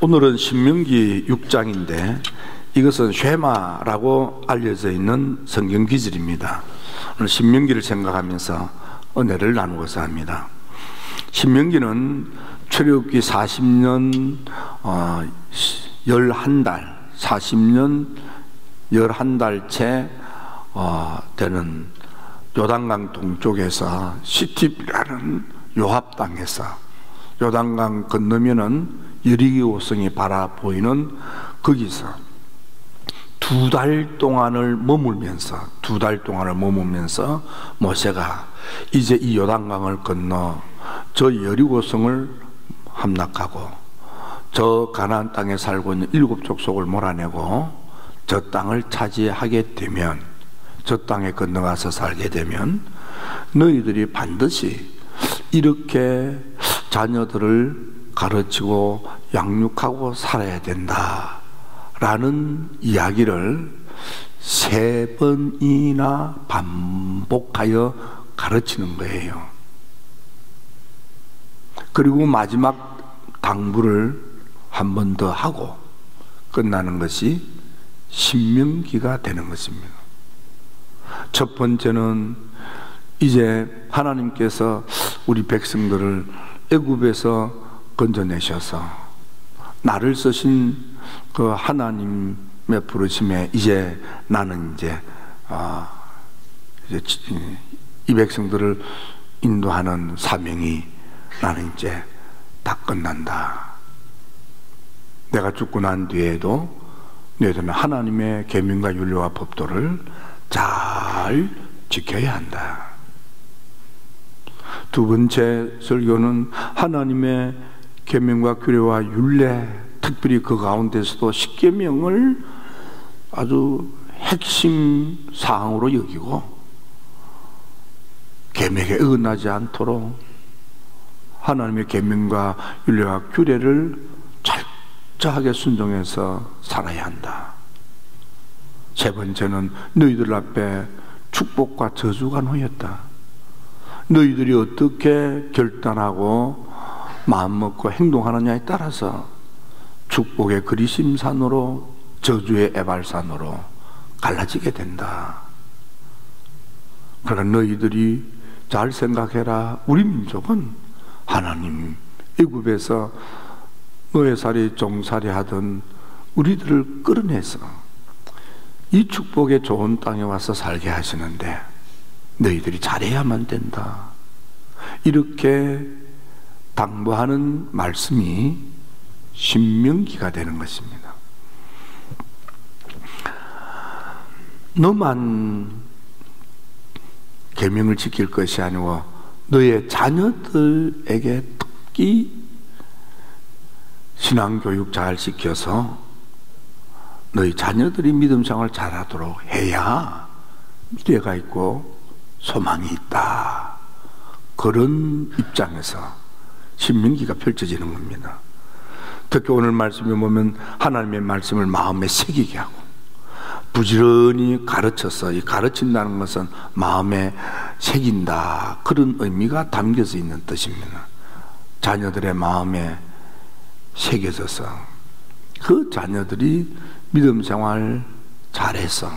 오늘은 신명기 6장인데 이것은 쉐마라고 알려져 있는 성경 기절입니다. 오늘 신명기를 생각하면서 은혜를 나누고자 합니다. 신명기는 출애굽기 40년 11달 40년 11달째 되는 요단강 동쪽에서 시팁이라는 요압 땅에서 요단강 건너면은 여리고 성이 바라보이는 거기서 두 달 동안을 머물면서 모세가 이제 이 요단강을 건너 저 여리고성을 함락하고 저 가나안 땅에 살고 있는 7 족속을 몰아내고 저 땅을 차지하게 되면, 저 땅에 건너가서 살게 되면 너희들이 반드시 이렇게 자녀들을 가르치고 양육하고 살아야 된다 라는 이야기를 3번이나 반복하여 가르치는 거예요. 그리고 마지막 당부를 한 번 더 하고 끝나는 것이 신명기가 되는 것입니다. 첫 번째는 이제 하나님께서 우리 백성들을 애굽에서 건져내셔서 나를 쓰신 그 하나님의 부르심에 이제 나는 이제 이 백성들을 인도하는 사명이 나는 이제 다 끝난다. 내가 죽고 난 뒤에도 너희들은 하나님의 계명과 율례와 법도를 잘 지켜야 한다. 두 번째 설교는 하나님의 계명과 규례와 율례, 특별히 그 가운데서도 십계명을 아주 핵심 사항으로 여기고 계명에 어긋나지 않도록 하나님의 계명과 율례와 규례를 철저하게 순종해서 살아야 한다. 세 번째는 너희들 앞에 축복과 저주가 놓였다. 너희들이 어떻게 결단하고 마음먹고 행동하느냐에 따라서 축복의 그리심산으로 저주의 에발산으로 갈라지게 된다. 그러니까 너희들이 잘 생각해라. 우리 민족은 하나님 애굽에서 노예살이 종살이 하던 우리들을 끌어내서 이 축복의 좋은 땅에 와서 살게 하시는데 너희들이 잘해야만 된다. 이렇게 당부하는 말씀이 신명기가 되는 것입니다. 너만 계명을 지킬 것이 아니고 너의 자녀들에게 특히 신앙교육 잘 시켜서 너희 자녀들이 믿음 생활 잘하도록 해야 미래가 있고 소망이 있다. 그런 입장에서 신명기가 펼쳐지는 겁니다. 특히 오늘 말씀에 보면 하나님의 말씀을 마음에 새기게 하고 부지런히 가르쳐서, 이 가르친다는 것은 마음에 새긴다, 그런 의미가 담겨져 있는 뜻입니다. 자녀들의 마음에 새겨져서 그 자녀들이 믿음 생활 잘해서,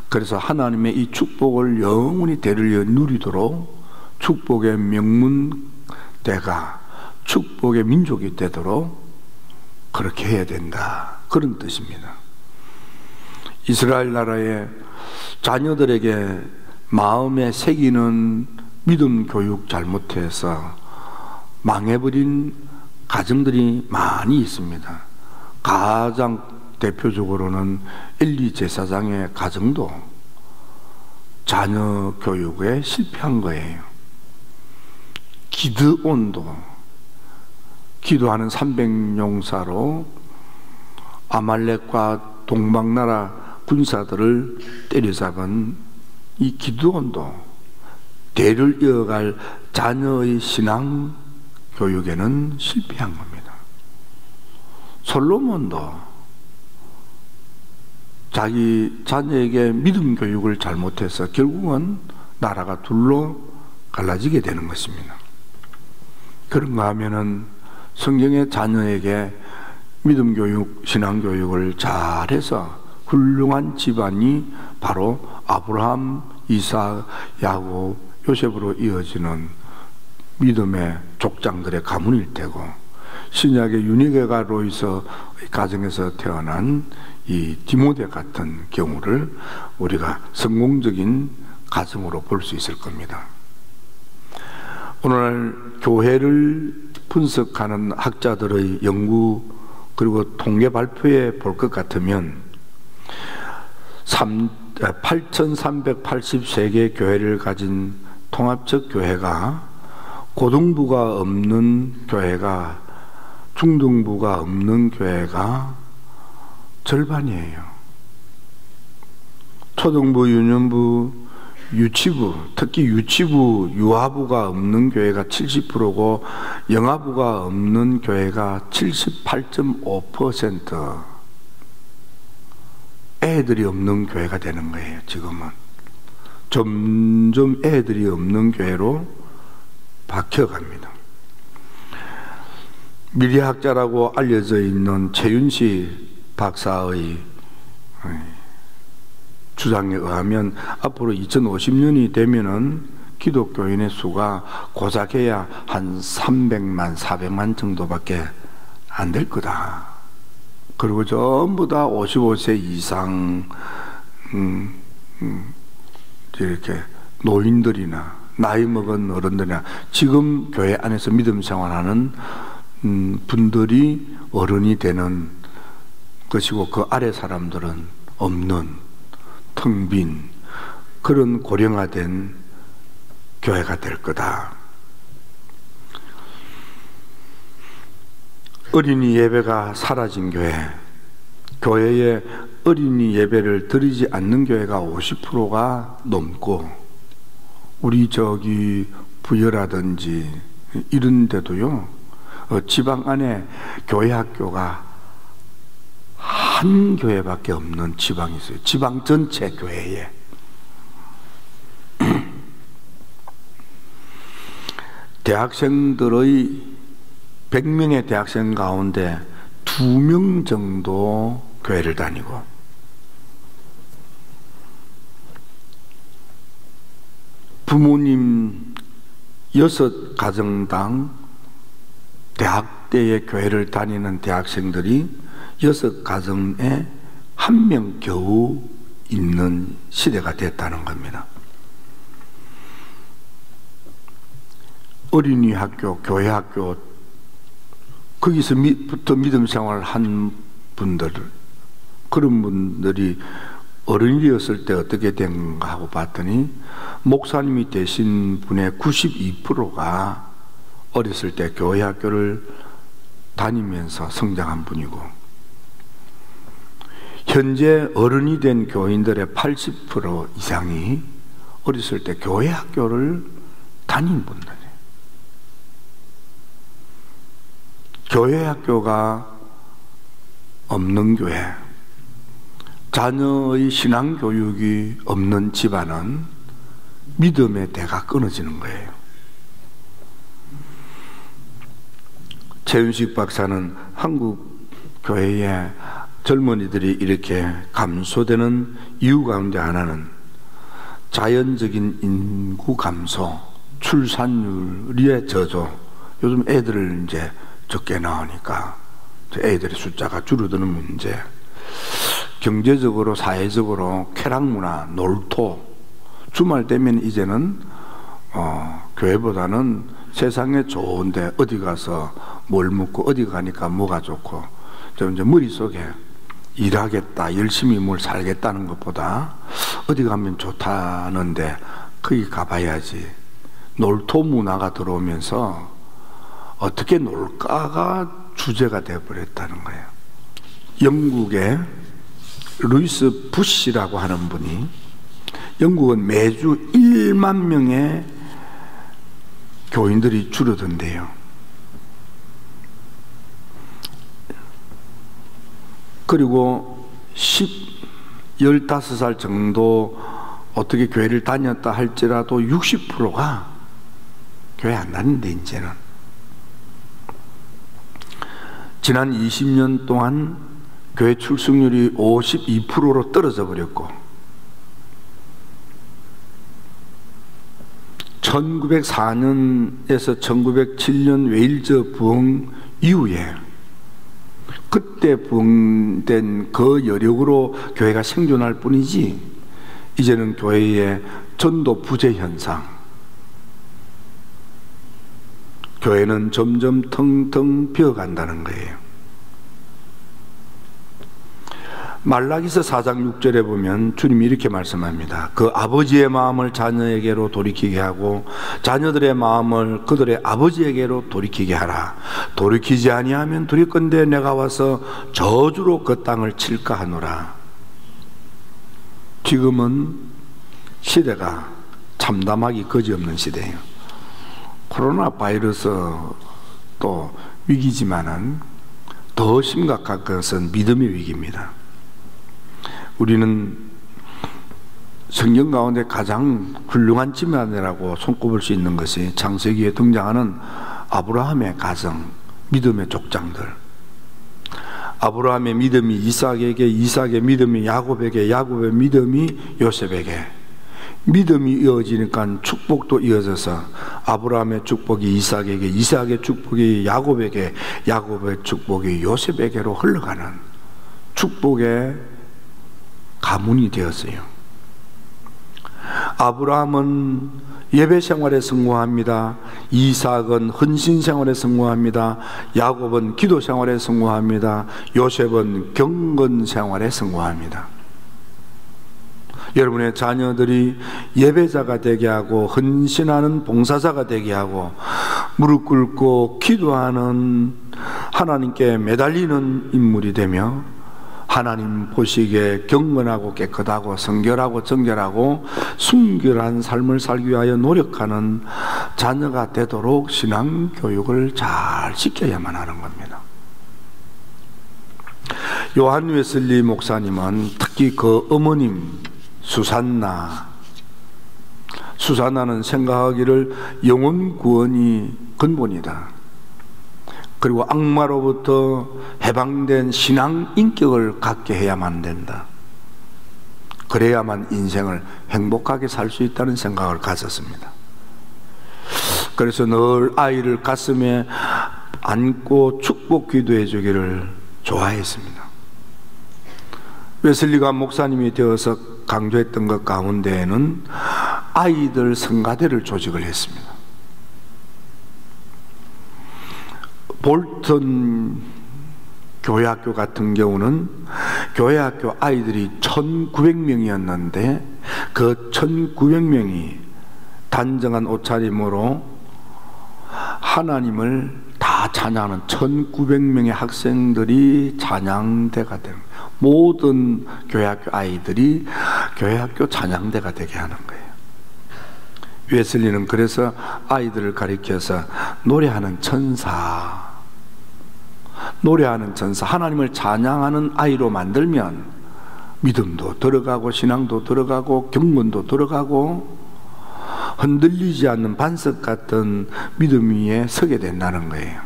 그래서 하나님의 이 축복을 영원히 대를 누리도록 축복의 명문대가 축복의 민족이 되도록 그렇게 해야 된다, 그런 뜻입니다. 이스라엘 나라의 자녀들에게 마음에 새기는 믿음 교육 잘못해서 망해버린 가정들이 많이 있습니다. 가장 대표적으로는 엘리 제사장의 가정도 자녀 교육에 실패한 거예요. 기드온도 기도하는 300용사로 아말렉과 동방나라 군사들을 때려잡은 이 기드온도 대를 이어갈 자녀의 신앙 교육에는 실패한 겁니다. 솔로몬도 자기 자녀에게 믿음 교육을 잘못해서 결국은 나라가 둘로 갈라지게 되는 것입니다. 그런가 하면은 성경의 자녀에게 믿음 교육, 신앙 교육을 잘해서 훌륭한 집안이 바로 아브라함, 이삭, 야곱, 요셉으로 이어지는 믿음의 족장들의 가문일 테고, 신약의 유니게가 로이서 가정에서 태어난 이 디모데 같은 경우를 우리가 성공적인 가정으로 볼 수 있을 겁니다. 오늘날 교회를 분석하는 학자들의 연구 그리고 통계 발표에 볼 것 같으면 8,383개 교회를 가진 통합적 교회가 고등부가 없는 교회가, 중등부가 없는 교회가 절반이에요. 초등부, 유년부, 유치부, 특히 유치부, 유아부가 없는 교회가 70%고 영아부가 없는 교회가 78.5%. 애들이 없는 교회가 되는 거예요. 지금은 점점 애들이 없는 교회로 바뀌어갑니다. 미래학자라고 알려져 있는 최윤식 박사의 주장에 의하면 앞으로 2050년이 되면은 기독교인의 수가 고작해야 한 300만, 400만 정도밖에 안 될 거다. 그리고 전부 다 55세 이상 이렇게 노인들이나 나이 먹은 어른들이나 지금 교회 안에서 믿음 생활하는 분들이 어른이 되는 것이고, 그 아래 사람들은 없는 텅 빈 그런 고령화된 교회가 될 거다. 어린이 예배가 사라진 교회, 교회에 어린이 예배를 드리지 않는 교회가 50%가 넘고, 우리 저기 부여라든지 이런 데도요, 지방 안에 교회 학교가 한 교회밖에 없는 지방이 있어요. 지방 전체 교회에. 대학생들의 100명의 대학생 가운데 2명 정도 교회를 다니고, 부모님 6가정당 대학때에 교회를 다니는 대학생들이 6가정에 1명 겨우 있는 시대가 됐다는 겁니다. 어린이 학교, 교회 학교, 거기서부터 믿음 생활을 한 분들, 그런 분들이 어른이 되었을 때 어떻게 된가 하고 봤더니, 목사님이 되신 분의 92%가 어렸을 때 교회 학교를 다니면서 성장한 분이고, 현재 어른이 된 교인들의 80% 이상이 어렸을 때 교회 학교를 다닌 분들이에요. 교회 학교가 없는 교회, 자녀의 신앙 교육이 없는 집안은 믿음의 대가 끊어지는 거예요. 최윤식 박사는 한국 교회에 젊은이들이 이렇게 감소되는 이유 가운데 하나는 자연적인 인구 감소, 출산율의 저조, 요즘 애들을 이제 적게 낳으니까 애들의 숫자가 줄어드는 문제, 경제적으로 사회적으로 쾌락문화, 놀토, 주말 되면 이제는 교회보다는 세상에 좋은데 어디 가서 뭘 먹고 어디 가니까 뭐가 좋고, 이제 머릿속에 일하겠다, 열심히 뭘 살겠다는 것보다 어디 가면 좋다는데 거기 가봐야지, 놀토 문화가 들어오면서 어떻게 놀까가 주제가 되어버렸다는 거예요. 영국의 루이스 부시라고 하는 분이, 영국은 매주 1만 명의 교인들이 줄어든대요. 그리고 15살 정도 어떻게 교회를 다녔다 할지라도 60%가 교회 안 다닌대. 이제는 지난 20년 동안 교회 출석률이 52%로 떨어져 버렸고 1904년에서 1907년 웨일즈 부흥 이후에 그때 부흥된 그 여력으로 교회가 생존할 뿐이지 이제는 교회의 전도 부재 현상, 교회는 점점 텅텅 비어간다는 거예요. 말라기서 4장 6절에 보면 주님이 이렇게 말씀합니다. 그 아버지의 마음을 자녀에게로 돌이키게 하고 자녀들의 마음을 그들의 아버지에게로 돌이키게 하라. 돌이키지 아니하면 두렵건대 내가 와서 저주로 그 땅을 칠까 하노라. 지금은 시대가 참담하기 거지없는 시대예요. 코로나 바이러스 또 위기지만은 더 심각한 것은 믿음의 위기입니다. 우리는 성경 가운데 가장 훌륭한 집안이라고 손꼽을 수 있는 것이 창세기에 등장하는 아브라함의 가정, 믿음의 족장들. 아브라함의 믿음이 이삭에게, 이삭의 믿음이 야곱에게, 야곱의 믿음이 요셉에게, 믿음이 이어지니까 축복도 이어져서 아브라함의 축복이 이삭에게, 이삭의 축복이 야곱에게, 야곱의 축복이 요셉에게로 흘러가는 축복의 가문이 되었어요. 아브라함은 예배 생활에 성공합니다. 이삭은 헌신 생활에 성공합니다. 야곱은 기도 생활에 성공합니다. 요셉은 경건 생활에 성공합니다. 여러분의 자녀들이 예배자가 되게 하고 헌신하는 봉사자가 되게 하고 무릎 꿇고 기도하는 하나님께 매달리는 인물이 되며 하나님 보시기에 경건하고 깨끗하고 성결하고 정결하고 순결한 삶을 살기 위하여 노력하는 자녀가 되도록 신앙교육을 잘 시켜야만 하는 겁니다. 요한 웨슬리 목사님은 특히 그 어머님 수산나는 생각하기를 영혼 구원이 근본이다. 그리고 악마로부터 해방된 신앙 인격을 갖게 해야만 된다. 그래야만 인생을 행복하게 살 수 있다는 생각을 가졌습니다. 그래서 늘 아이를 가슴에 안고 축복 기도해 주기를 좋아했습니다. 웨슬리가 목사님이 되어서 강조했던 것 가운데에는 아이들 성가대를 조직을 했습니다. 볼턴 교회학교 같은 경우는 교회학교 아이들이 1900명이었는데 그 1900명이 단정한 옷차림으로 하나님을 다 찬양하는 1900명의 학생들이 찬양대가 되는, 모든 교회학교 아이들이 교회학교 찬양대가 되게 하는 거예요. 웨슬리는 그래서 아이들을 가리켜서 노래하는 천사, 하나님을 찬양하는 아이로 만들면 믿음도 들어가고 신앙도 들어가고 경건도 들어가고 흔들리지 않는 반석 같은 믿음 위에 서게 된다는 거예요.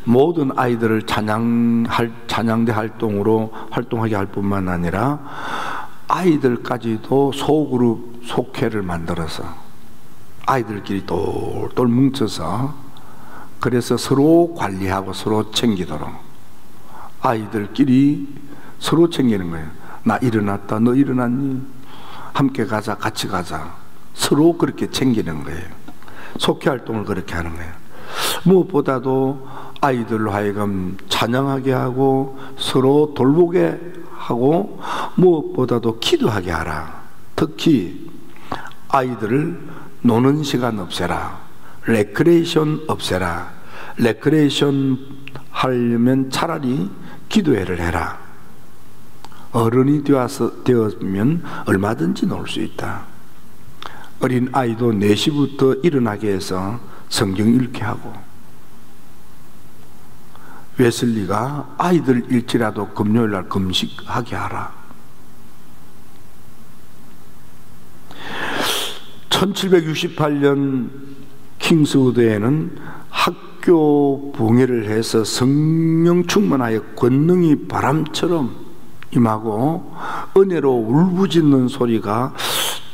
모든 아이들을 찬양대 활동으로 활동하게 할 뿐만 아니라 아이들까지도 소그룹 속회를 만들어서 아이들끼리 똘똘 뭉쳐서 그래서 서로 관리하고 서로 챙기도록 아이들끼리 서로 챙기는 거예요. 나 일어났다, 너 일어났니? 함께 가자, 같이 가자. 서로 그렇게 챙기는 거예요. 속회 활동을 그렇게 하는 거예요. 무엇보다도 아이들로 하여금 찬양하게 하고 서로 돌보게 하고 무엇보다도 기도하게 하라. 특히 아이들을 노는 시간 없애라. 레크레이션 없애라. 레크레이션 하려면 차라리 기도회를 해라. 어른이 되었으면 얼마든지 놀 수 있다. 어린 아이도 4시부터 일어나게 해서 성경 읽게 하고, 웨슬리가 아이들 일지라도 금요일날 금식하게 하라. 1768년 킹스우드에는 학교 부흥회를 해서 성령 충만하여 권능이 바람처럼 임하고 은혜로 울부짖는 소리가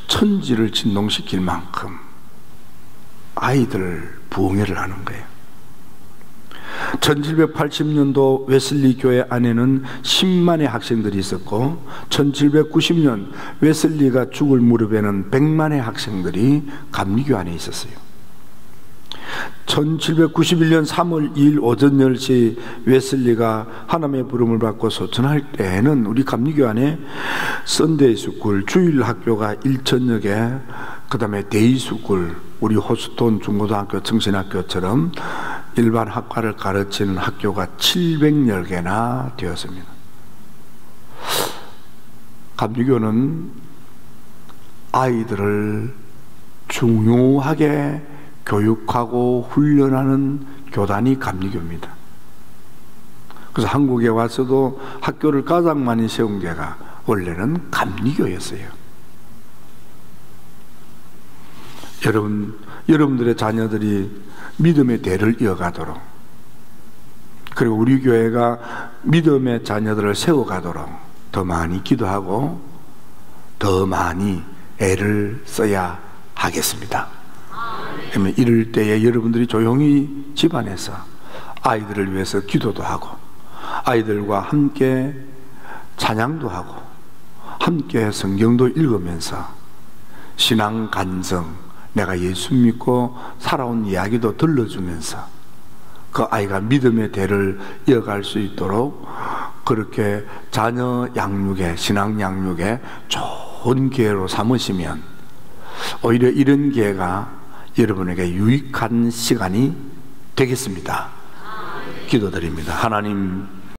천지를 진동시킬 만큼 아이들 부흥회를 하는 거예요. 1780년도 웨슬리 교회 안에는 10만의 학생들이 있었고 1790년 웨슬리가 죽을 무렵에는 100만의 학생들이 감리교 안에 있었어요. 1791년 3월 2일 오전 10시 웨슬리가 하나님의 부름을 받고 소천할 때에는 우리 감리교 안에 썬데이 스쿨, 주일 학교가 1,000여 개, 그 다음에 데이 스쿨, 우리 호스톤 중고등학교, 청신학교처럼 일반 학과를 가르치는 학교가 700여 개나 되었습니다. 감리교는 아이들을 중요하게 교육하고 훈련하는 교단이 감리교입니다. 그래서 한국에 와서도 학교를 가장 많이 세운 게가 원래는 감리교였어요. 여러분들의 자녀들이 믿음의 대를 이어가도록, 그리고 우리 교회가 믿음의 자녀들을 세워가도록 더 많이 기도하고 더 많이 애를 써야 하겠습니다. 그러면 이럴 때에 여러분들이 조용히 집안에서 아이들을 위해서 기도도 하고 아이들과 함께 찬양도 하고 함께 성경도 읽으면서 신앙 간증, 내가 예수 믿고 살아온 이야기도 들려주면서 그 아이가 믿음의 대를 이어갈 수 있도록 그렇게 자녀 양육에, 신앙 양육에 좋은 기회로 삼으시면 오히려 이런 기회가 여러분에게 유익한 시간이 되겠습니다. 기도드립니다. 하나님,